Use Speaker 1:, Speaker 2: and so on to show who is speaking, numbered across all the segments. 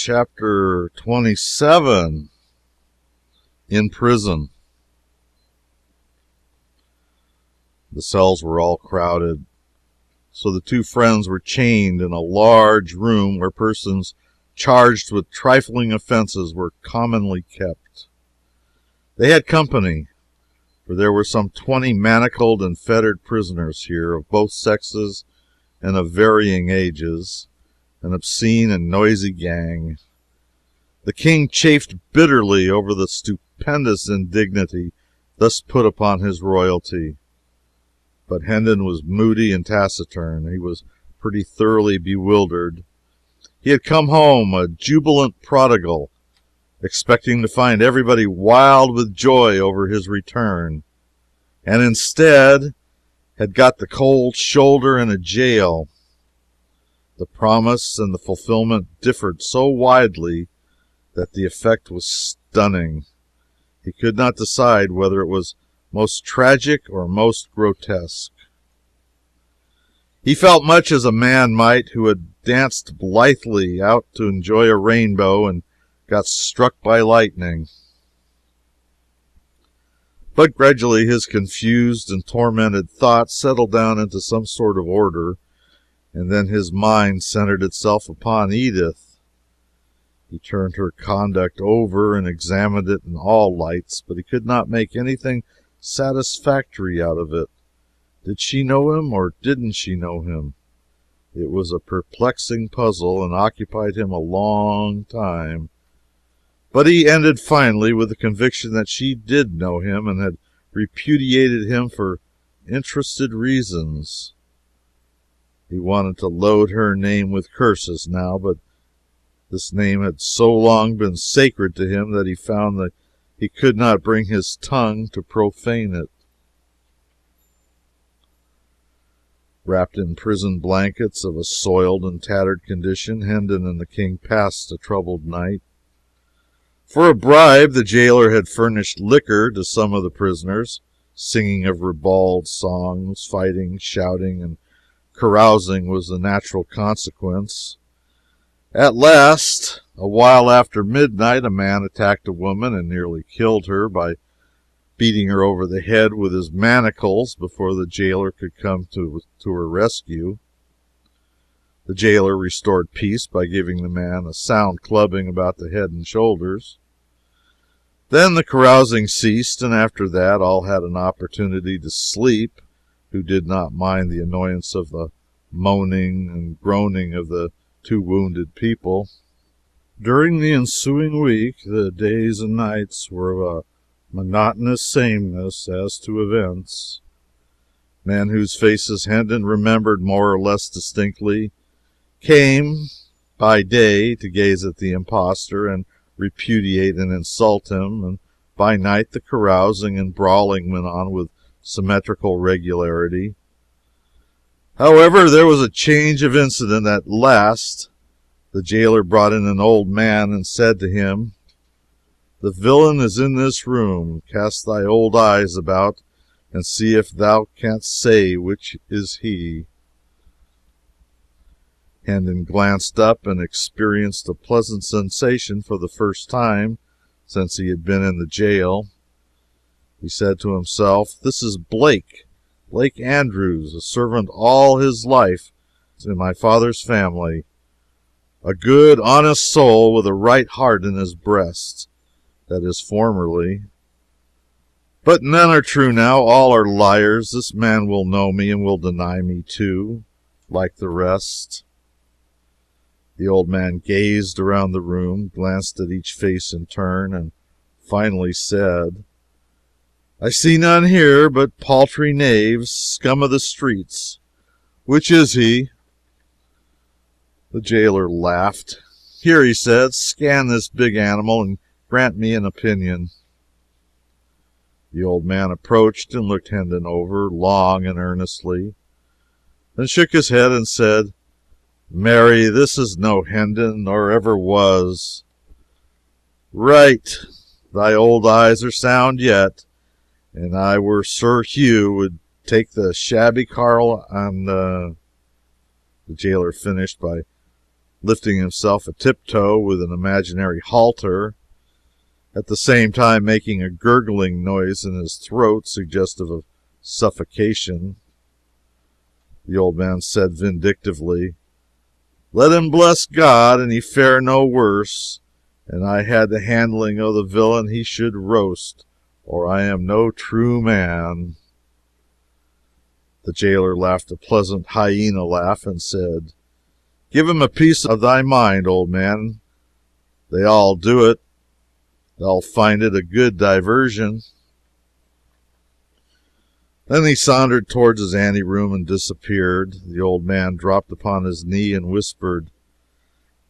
Speaker 1: Chapter 27. In Prison. The cells were all crowded, so the two friends were chained in a large room where persons charged with trifling offenses were commonly kept. They had company, for there were some 20 manacled and fettered prisoners here, of both sexes and of varying ages, an obscene and noisy gang. The king chafed bitterly over the stupendous indignity thus put upon his royalty. But Hendon was moody and taciturn. He was pretty thoroughly bewildered. He had come home a jubilant prodigal, expecting to find everybody wild with joy over his return, and instead had got the cold shoulder in a jail. The promise and the fulfillment differed so widely that the effect was stunning. He could not decide whether it was most tragic or most grotesque. He felt much as a man might who had danced blithely out to enjoy a rainbow and got struck by lightning. But gradually his confused and tormented thoughts settled down into some sort of order, and then his mind centered itself upon Edith. He turned her conduct over and examined it in all lights, but he could not make anything satisfactory out of it. Did she know him, or didn't she know him? It was a perplexing puzzle, and occupied him a long time. But he ended finally with the conviction that she did know him, and had repudiated him for interested reasons. He wanted to load her name with curses now, but this name had so long been sacred to him that he found that he could not bring his tongue to profane it. Wrapped in prison blankets of a soiled and tattered condition, Hendon and the king passed a troubled night. For a bribe, the jailer had furnished liquor to some of the prisoners. Singing of ribald songs, fighting, shouting, and carousing was the natural consequence. At last, a while after midnight, a man attacked a woman and nearly killed her by beating her over the head with his manacles before the jailer could come to her rescue. The jailer restored peace by giving the man a sound clubbing about the head and shoulders. Then the carousing ceased, and after that all had an opportunity to sleep who did not mind the annoyance of the moaning and groaning of the two wounded people. During the ensuing week, the days and nights were of a monotonous sameness as to events. Men whose faces Hendon remembered more or less distinctly came by day to gaze at the impostor and repudiate and insult him, and by night the carousing and brawling went on with symmetrical regularity. However, there was a change of incident at last. The jailer brought in an old man and said to him, "The villain is in this room. Cast thy old eyes about, and see if thou canst say which is he." Hendon glanced up and experienced a pleasant sensation for the first time since he had been in the jail. He said to himself, "This is Blake Andrews, a servant all his life in my father's family, a good, honest soul with a right heart in his breast. That is, formerly. But none are true now, all are liars. This man will know me and will deny me too, like the rest." The old man gazed around the room, glanced at each face in turn, and finally said, "I see none here but paltry knaves, scum of the streets. Which is he?" The jailer laughed. "Here," he said, "scan this big animal and grant me an opinion." The old man approached and looked Hendon over long and earnestly, then shook his head and said, "Marry, this is no Hendon, nor ever was." "Right, thy old eyes are sound yet, and I were Sir Hugh would take the shabby carl and the jailer finished by lifting himself a tiptoe with an imaginary halter, at the same time making a gurgling noise in his throat suggestive of suffocation. The old man said vindictively, "Let him bless God, and he fare no worse, and I had the handling of the villain he should roast, or I am no true man." The jailer laughed a pleasant hyena laugh and said, "Give him a piece of thy mind, old man. They all do it. They'll find it a good diversion." Then he sauntered towards his anteroom and disappeared. The old man dropped upon his knee and whispered,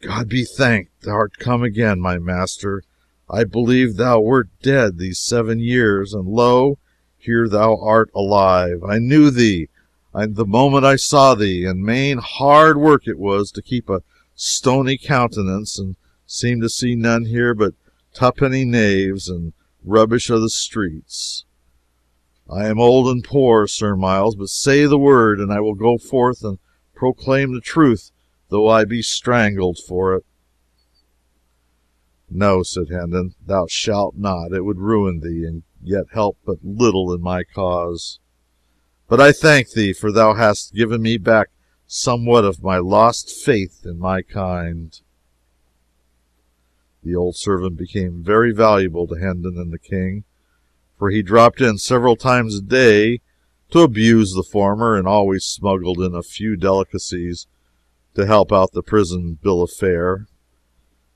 Speaker 1: "God be thanked, thou art come again, my master. I believed thou wert dead these 7 years, and lo, here thou art alive. I knew thee the moment I saw thee, and main hard work it was to keep a stony countenance, and seem to see none here but tuppenny knaves and rubbish of the streets. I am old and poor, Sir Miles, but say the word, and I will go forth and proclaim the truth, though I be strangled for it." "No," said Hendon, "thou shalt not. It would ruin thee, and yet help but little in my cause. But I thank thee, for thou hast given me back somewhat of my lost faith in my kind." The old servant became very valuable to Hendon and the King, for he dropped in several times a day to abuse the former, and always smuggled in a few delicacies to help out the prison bill of fare.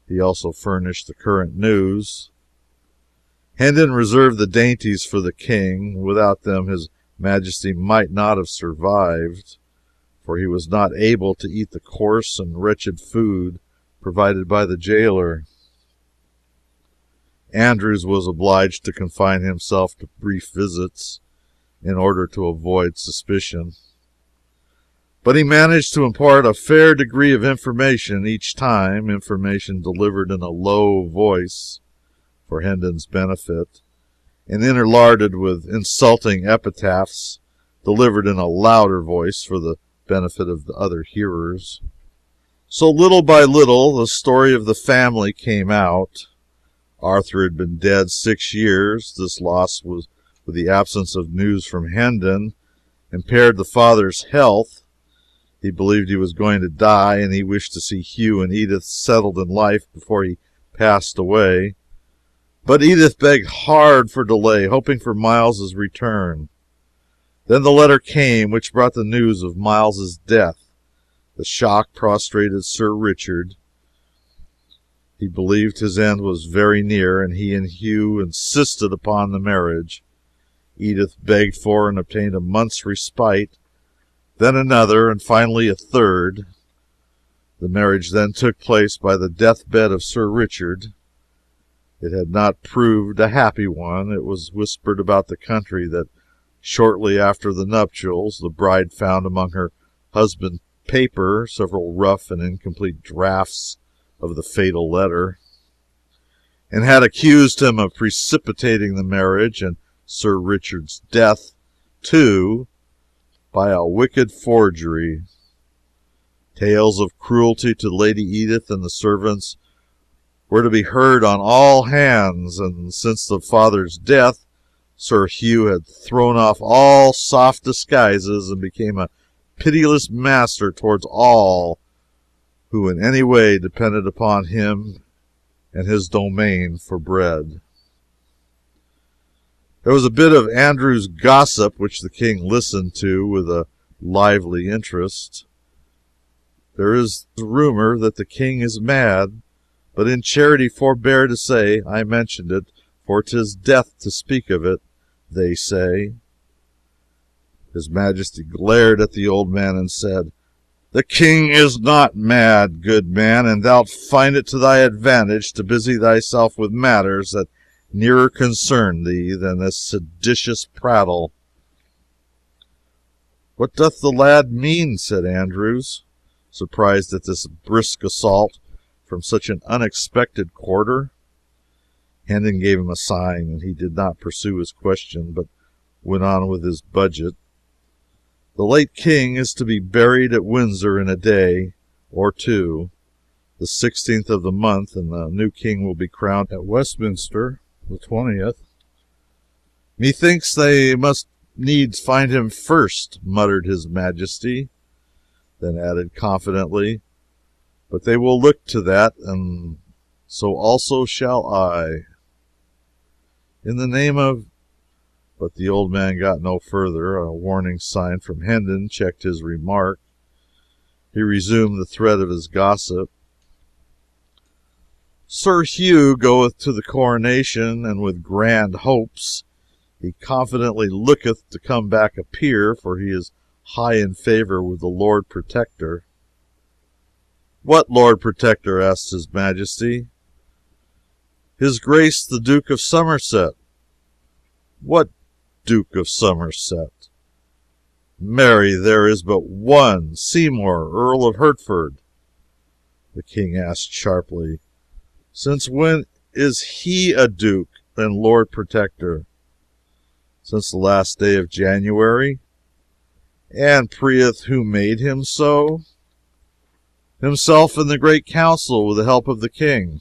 Speaker 1: He also furnished the current news. Hendon reserved the dainties for the King. Without them his Majesty might not have survived, for he was not able to eat the coarse and wretched food provided by the jailer. Andrews was obliged to confine himself to brief visits in order to avoid suspicion, but he managed to impart a fair degree of information each time, information delivered in a low voice for Hendon's benefit, and interlarded with insulting epitaphs delivered in a louder voice for the benefit of the other hearers. So little by little the story of the family came out. Arthur had been dead 6 years. This loss, was with the absence of news from Hendon, impaired the father's health. He believed he was going to die, and he wished to see Hugh and Edith settled in life before he passed away. But Edith begged hard for delay, hoping for Miles's return. Then the letter came which brought the news of Miles's death. The shock prostrated Sir Richard. He believed his end was very near, and he and Hugh insisted upon the marriage. Edith begged for and obtained a month's respite, then another, and finally a third. The marriage then took place by the deathbed of Sir Richard. It had not proved a happy one. It was whispered about the country that shortly after the nuptials the bride found among her husband's paper several rough and incomplete drafts of the fatal letter, and had accused him of precipitating the marriage and Sir Richard's death, too, by a wicked forgery. Tales of cruelty to Lady Edith and the servants were to be heard on all hands, and since the father's death, Sir Hugh had thrown off all soft disguises and became a pitiless master towards all who in any way depended upon him and his domain for bread. There was a bit of Andrew's gossip which the King listened to with a lively interest. There is a rumor that the King is mad, but in charity forbear to say I mentioned it, for 'tis death to speak of it, they say. His Majesty glared at the old man and said, "The King is not mad, good man, and thou'lt find it to thy advantage to busy thyself with matters that nearer concern thee than this seditious prattle." "What doth the lad mean?" said Andrews, surprised at this brisk assault from such an unexpected quarter. Hendon gave him a sign, and he did not pursue his question, but went on with his budget. "The late King is to be buried at Windsor in a day or two. the 16th of the month, and the new king will be crowned at Westminster the 20th. Methinks they must needs find him first, muttered his Majesty, then added confidently, but they will look to that, and so also shall I. In the name of— But the old man got no further. A warning sign from Hendon checked his remark. He resumed the thread of his gossip. Sir Hugh goeth to the coronation, and with grand hopes he confidently looketh to come back a peer, for he is high in favor with the Lord Protector. What Lord Protector? Asked his Majesty. His Grace the Duke of Somerset. What Duke of Somerset? Marry, there is but one, Seymour, Earl of Hertford. The king asked sharply, since when is he a duke and Lord Protector? Since the last day of January. And priyeth, who made him so? Himself in the great council with the help of the king.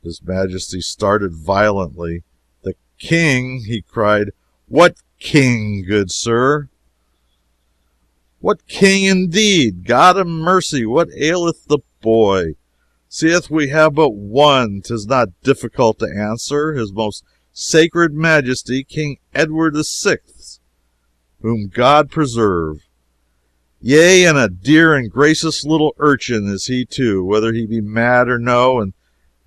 Speaker 1: His Majesty started violently. The king, he cried. What king, good sir? What king indeed? God of mercy, what aileth the boy? Seeth we have but one, 'tis not difficult to answer, his most sacred Majesty, King Edward the Sixth, whom God preserve. Yea, and a dear and gracious little urchin is he too, whether he be mad or no, and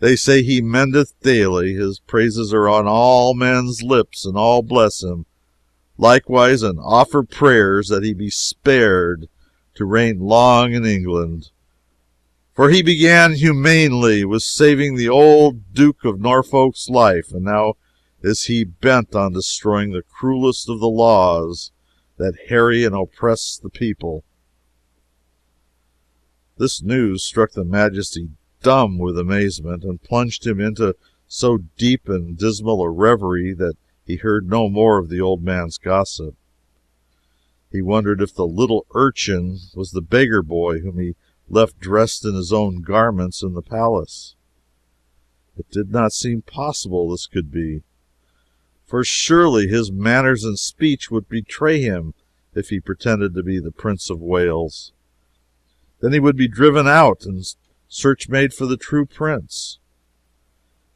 Speaker 1: they say he mendeth daily. His praises are on all men's lips, and all bless him. Likewise, and offer prayers that he be spared to reign long in England. For he began humanely with saving the old Duke of Norfolk's life, and now is he bent on destroying the cruelest of the laws that harry and oppress the people. This news struck the Majesty dumb with amazement, and plunged him into so deep and dismal a reverie that he heard no more of the old man's gossip. He wondered if the little urchin was the beggar boy whom he left dressed in his own garments in the palace. It did not seem possible this could be, for surely his manners and speech would betray him if he pretended to be the Prince of Wales. Then he would be driven out and search made for the true prince.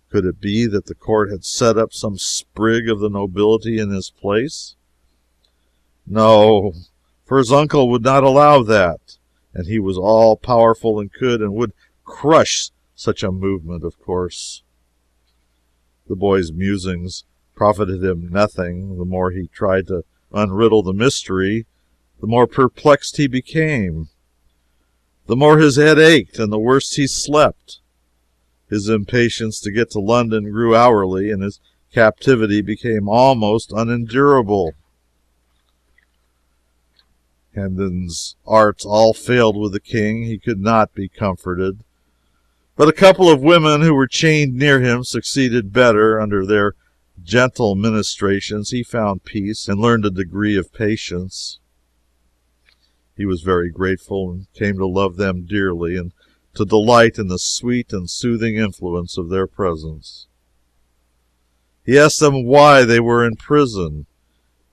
Speaker 1: Could it be that the court had set up some sprig of the nobility in his place? No, for his uncle would not allow that, and he was all powerful and could and would crush such a movement, of course. The boy's musings profited him nothing. The more he tried to unriddle the mystery, the more perplexed he became. The more his head ached, and the worse he slept. His impatience to get to London grew hourly, and his captivity became almost unendurable. Hendon's arts all failed with the king. He could not be comforted. But a couple of women who were chained near him succeeded better. Under their gentle ministrations he found peace and learned a degree of patience. He was very grateful, and came to love them dearly, and to delight in the sweet and soothing influence of their presence. He asked them why they were in prison,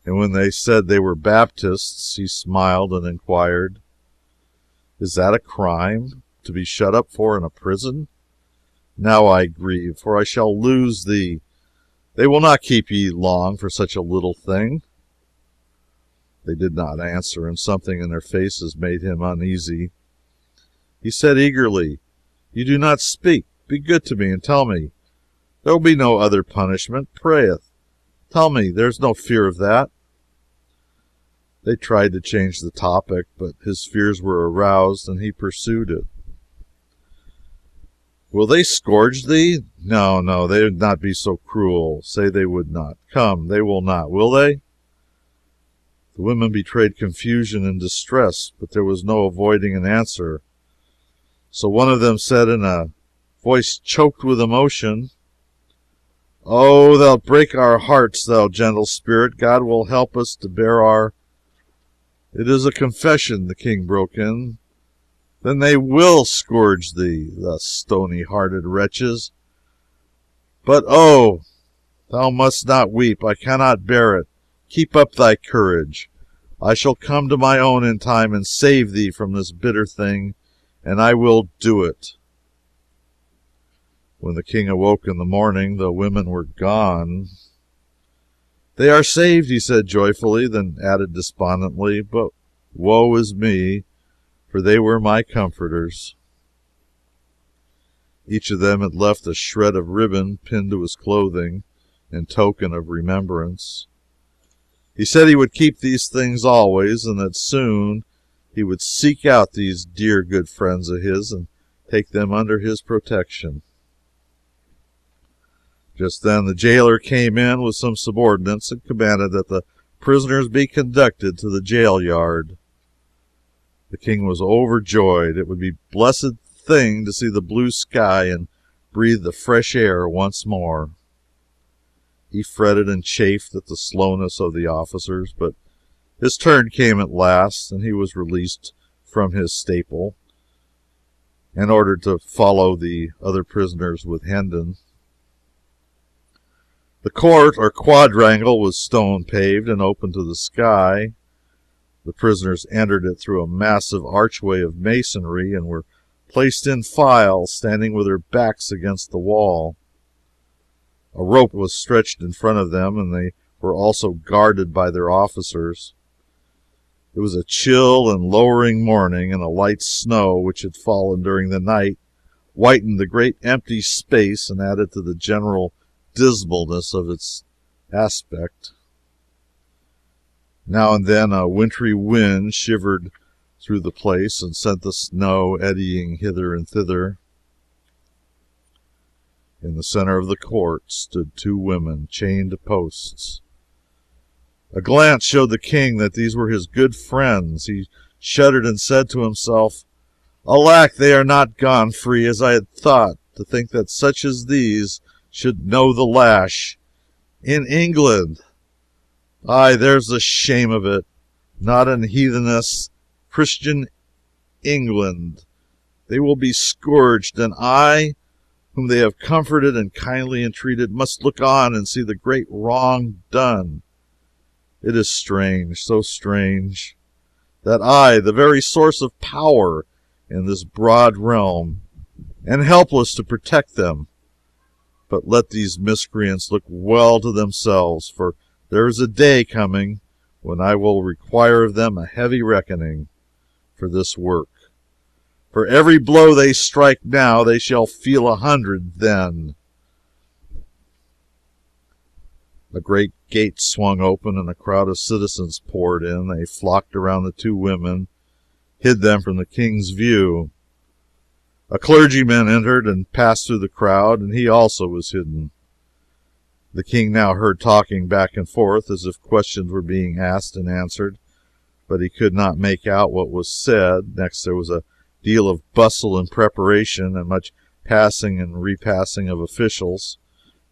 Speaker 1: and when they said they were Baptists, he smiled and inquired, Is that a crime, to be shut up for in a prison? Now I grieve, for I shall lose thee. They will not keep ye long for such a little thing. They did not answer, and something in their faces made him uneasy. He said eagerly, You do not speak. Be good to me, and tell me. There will be no other punishment. Prayeth. Tell me, there is no fear of that. They tried to change the topic, but his fears were aroused, and he pursued it. Will they scourge thee? No, no, they would not be so cruel. Say they would not. Come, they will not, will they? The women betrayed confusion and distress, but there was no avoiding an answer. So one of them said in a voice choked with emotion, Oh, thou break our hearts, thou gentle spirit. God will help us to bear our— It is a confession, the king broke in. Then they will scourge thee, the stony-hearted wretches. But, oh, thou must not weep. I cannot bear it. Keep up thy courage. I shall come to my own in time and save thee from this bitter thing, and I will do it." When the king awoke in the morning, the women were gone. "They are saved," he said joyfully, then added despondently, "but woe is me, for they were my comforters." Each of them had left a shred of ribbon pinned to his clothing in token of remembrance. He said he would keep these things always, and that soon he would seek out these dear good friends of his and take them under his protection. Just then the jailer came in with some subordinates and commanded that the prisoners be conducted to the jail yard. The king was overjoyed. It would be a blessed thing to see the blue sky and breathe the fresh air once more. He fretted and chafed at the slowness of the officers, but his turn came at last, and he was released from his staple and ordered to follow the other prisoners with Hendon. The court or quadrangle was stone paved and open to the sky. The prisoners entered it through a massive archway of masonry and were placed in file, standing with their backs against the wall. A rope was stretched in front of them, and they were also guarded by their officers. It was a chill and lowering morning, and a light snow which had fallen during the night whitened the great empty space and added to the general dismalness of its aspect. Now and then a wintry wind shivered through the place and sent the snow eddying hither and thither. In the center of the court stood two women chained to posts. A glance showed the king that these were his good friends. He shuddered and said to himself, "Alack, they are not gone free, as I had thought. To think that such as these should know the lash in England! Aye, there's the shame of it. Not in heathenous Christian England. They will be scourged, and I, whom they have comforted and kindly entreated, must look on and see the great wrong done. It is strange, so strange, that I, the very source of power in this broad realm, am helpless to protect them. But let these miscreants look well to themselves, for there is a day coming when I will require of them a heavy reckoning for this work. For every blow they strike now, they shall feel 100 then." A great gate swung open, and a crowd of citizens poured in. They flocked around the two women, hid them from the king's view. A clergyman entered and passed through the crowd, and he also was hidden. The king now heard talking back and forth as if questions were being asked and answered, but he could not make out what was said. Next there was a deal of bustle and preparation, and much passing and repassing of officials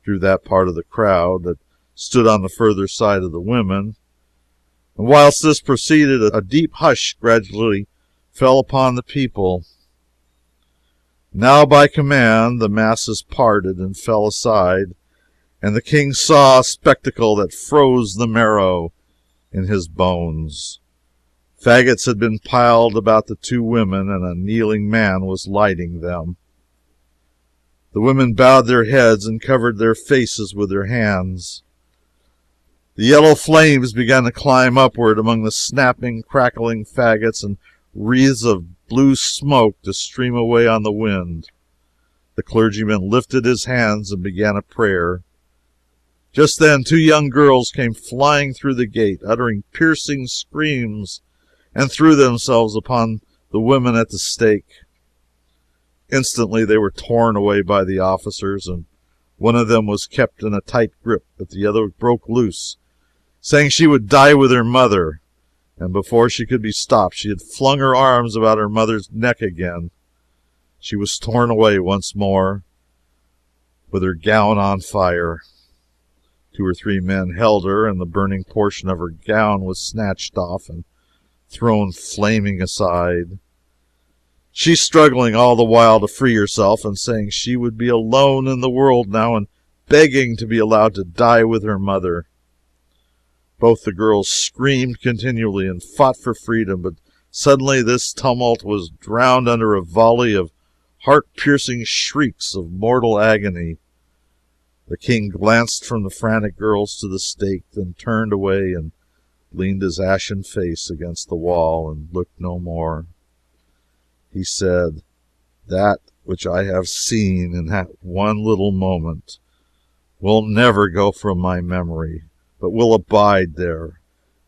Speaker 1: through that part of the crowd that stood on the further side of the women. And whilst this proceeded, a deep hush gradually fell upon the people. Now, by command, the masses parted and fell aside, and the king saw a spectacle that froze the marrow in his bones. Fagots had been piled about the two women, and a kneeling man was lighting them. The women bowed their heads and covered their faces with their hands. The yellow flames began to climb upward among the snapping, crackling fagots, and wreaths of blue smoke to stream away on the wind. The clergyman lifted his hands and began a prayer. Just then two young girls came flying through the gate, uttering piercing screams, and threw themselves upon the women at the stake. Instantly they were torn away by the officers, and one of them was kept in a tight grip, but the other broke loose, saying she would die with her mother. And before she could be stopped, she had flung her arms about her mother's neck again. She was torn away once more, with her gown on fire. 2 or 3 men held her, and the burning portion of her gown was snatched off and thrown flaming aside. she struggling all the while to free herself and saying she would be alone in the world now and begging to be allowed to die with her mother. Both the girls screamed continually and fought for freedom, but suddenly this tumult was drowned under a volley of heart-piercing shrieks of mortal agony. The king glanced from the frantic girls to the stake, then turned away and leaned his ashen face against the wall and looked no more. He said, "That which I have seen in that one little moment will never go from my memory, but will abide there,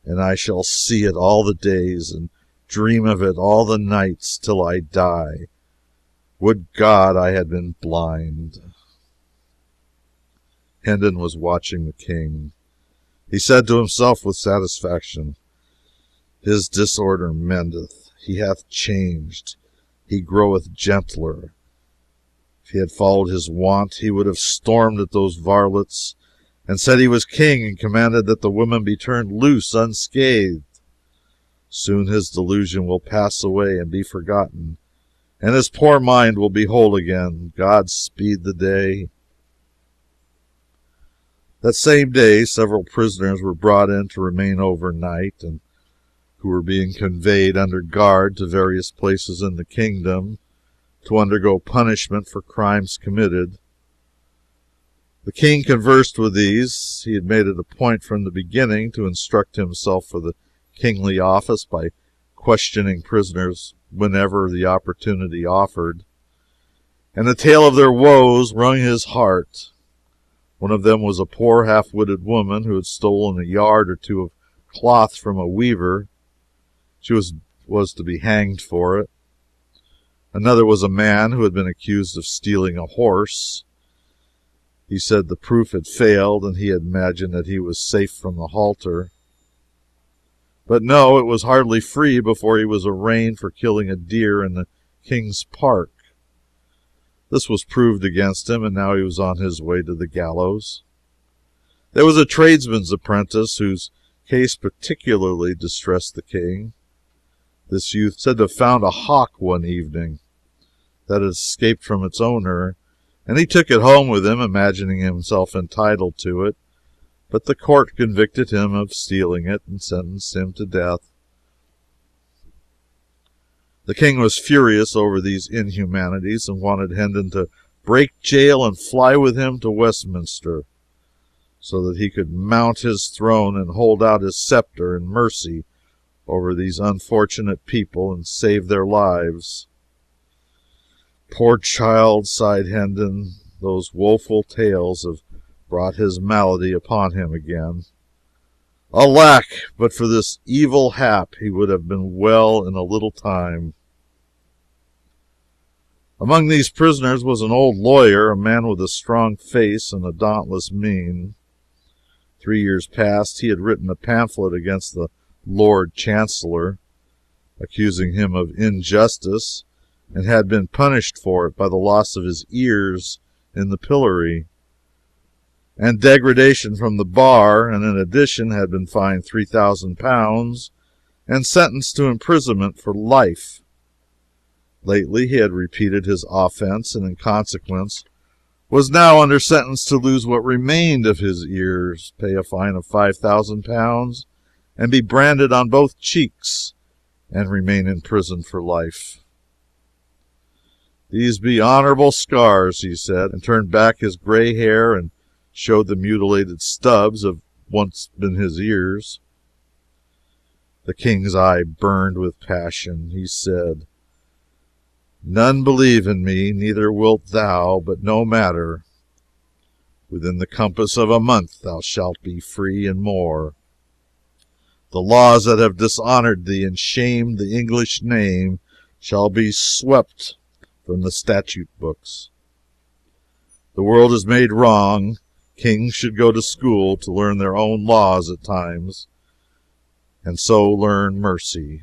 Speaker 1: and I shall see it all the days and dream of it all the nights till I die. Would God I had been blind." Hendon was watching the king. He said to himself with satisfaction, "His disorder mendeth. He hath changed. He groweth gentler. If he had followed his wont, he would have stormed at those varlets and said he was king and commanded that the women be turned loose unscathed. Soon his delusion will pass away and be forgotten, and his poor mind will be whole again. God speed the day." That same day several prisoners were brought in to remain overnight, and who were being conveyed under guard to various places in the kingdom to undergo punishment for crimes committed. The king conversed with these. He had made it a point from the beginning to instruct himself for the kingly office by questioning prisoners whenever the opportunity offered, and the tale of their woes wrung his heart. One of them was a poor half-witted woman who had stolen a yard or two of cloth from a weaver. She was to be hanged for it. Another was a man who had been accused of stealing a horse. He said the proof had failed, and he had imagined that he was safe from the halter. But no, it was hardly free before he was arraigned for killing a deer in the King's Park. This was proved against him, and now he was on his way to the gallows. There was a tradesman's apprentice whose case particularly distressed the king. This youth said to have found a hawk one evening that had escaped from its owner, and he took it home with him, imagining himself entitled to it, but the court convicted him of stealing it and sentenced him to death. The king was furious over these inhumanities and wanted Hendon to break jail and fly with him to Westminster, so that he could mount his throne and hold out his scepter in mercy over these unfortunate people and save their lives. "Poor child," sighed Hendon, "those woeful tales have brought his malady upon him again. Alack, but for this evil hap he would have been well in a little time." Among these prisoners was an old lawyer, a man with a strong face and a dauntless mien. 3 years past he had written a pamphlet against the Lord Chancellor, accusing him of injustice, and had been punished for it by the loss of his ears in the pillory, and degradation from the bar, and in addition had been fined £3,000 and sentenced to imprisonment for life. Lately he had repeated his offense, and in consequence was now under sentence to lose what remained of his ears, pay a fine of £5,000, and be branded on both cheeks, and remain in prison for life. "These be honorable scars," he said, and turned back his gray hair and showed the mutilated stubs of once been his ears. The king's eye burned with passion. He said, "None believe in me, neither wilt thou, but no matter. Within the compass of a month thou shalt be free and more. The laws that have dishonored thee and shamed the English name shall be swept from the statute books. The world is made wrong. Kings should go to school to learn their own laws at times, and so learn mercy.